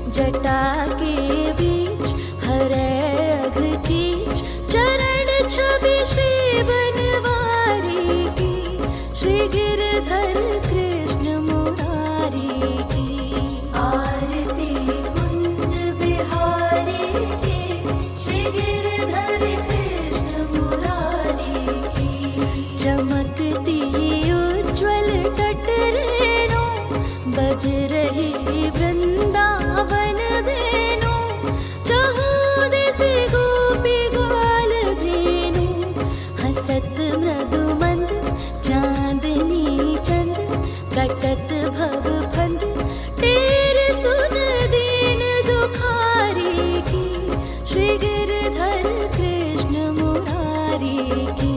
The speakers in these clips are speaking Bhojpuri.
जटा के बीच हरे अघ कीच चरण छवि श्री बनवारी की, श्री गिरधर कृष्ण मुरारी की। आरती कुंज बिहारी की, श्री गिरधर कृष्ण मुरारी की। चमकती उज्ज्वल तट रेणु बज रही वृंदावन धेनु, चहु दिस गोपी ग्वाल धेनु। हसत मृदु मंद चांदनी चंद, कटत भव फंद टेर सुन दीन दुखारी की, श्री गिरधर कृष्ण मुरारी की।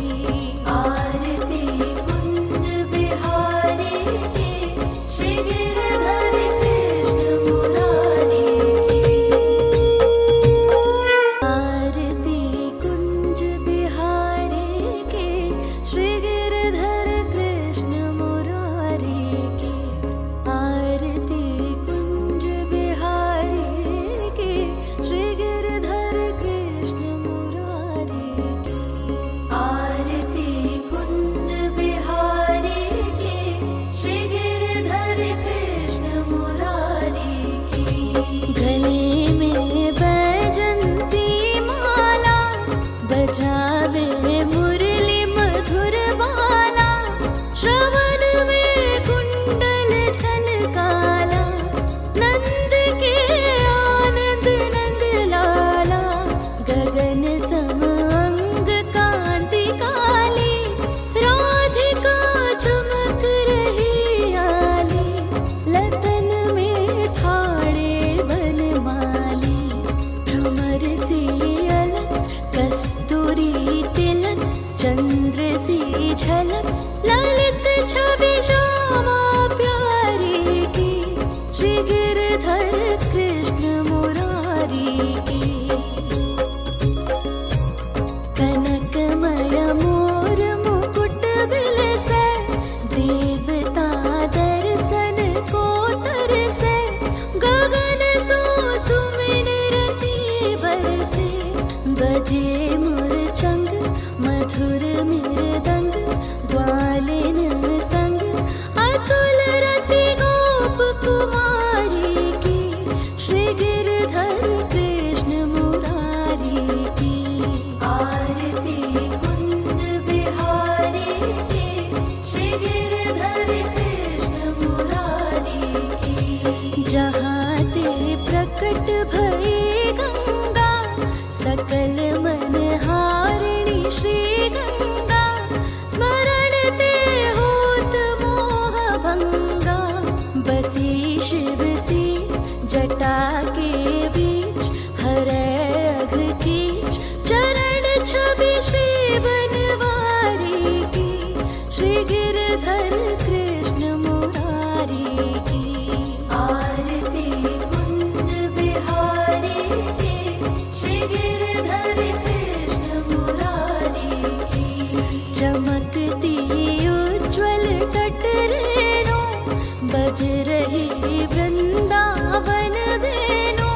आरती कुंज बिहारी की, श्री गिरधर कृष्ण मुरारी की। आरती कुंज बिहारी की, श्री गिरधर कृष्ण मुरारी की। आरती कुंज बिहारी की, श्री गिरधर कृष्ण मुरारी की। आरती कुंज बिहारी की, श्री गिरधर कृष्ण मुरारी की। गले में बैजंती माला, बजावे मुरली मधुर बाला। श्रवण में कुंडल झलकाला, नंद के आनंद नंद लाला। गगन सम अंग कांति काली, राधिका चमक रही आली। लतन में ठाड़े बनमाली, भ्रमर सी अलक कस्तूरी तिलक। चंद्र सी झलक ललित छवि श्यामा प्यारी की, श्री गिरधर कृष्ण मुरारी की। कनकमय मोर मुकुट बिलसे, देवता दर्शन को तरसे। गगन सो सुमिन रसी बरसे, बजे मुरचंग मधुर मृदंग। ग्वालिन संग अतुल रति गोप कुमारी की, श्री गिरधर कृष्ण मुरारी की। आरती कुंज बिहारी की, श्री गिरधर कृष्ण मुरारी की। जहाँ ते प्रकट भई गंगा, सकल मन हारिणी श्री गंगा। स्मरण ते होत मोह भंगा, बसी शिव शीस जटा के बीच हरे अघ कीच चरण छवि श्री बनवारी की, श्री गिरधर कृष्ण मुरारी की। आरती कुंज बिहारी की, श्री गिरधर कृष्ण मुरारी की। चमकती उज्ज्वल तट रेणु बज रही वृंदावन धेनु,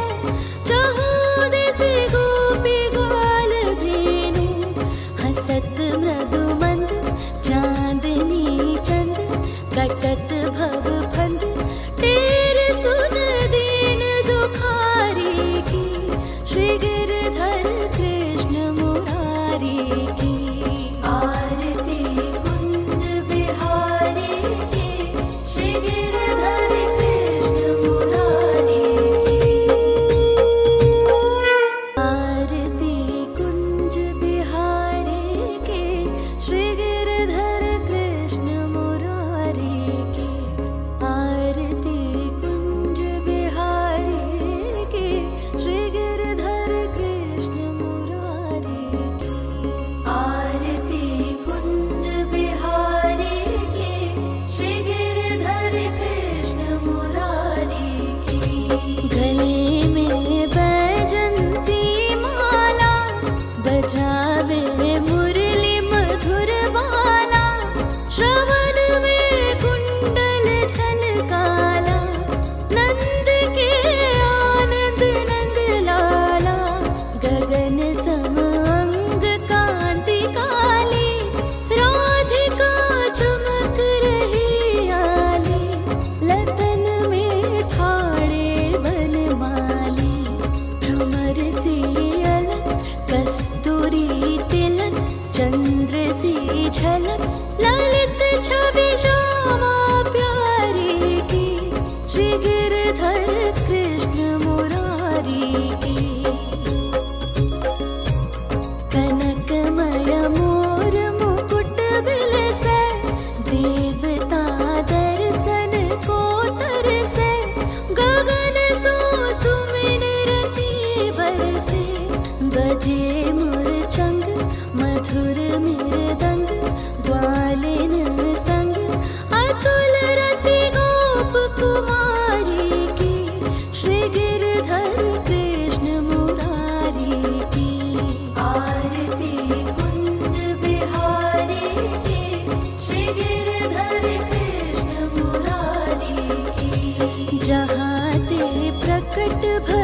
घट भर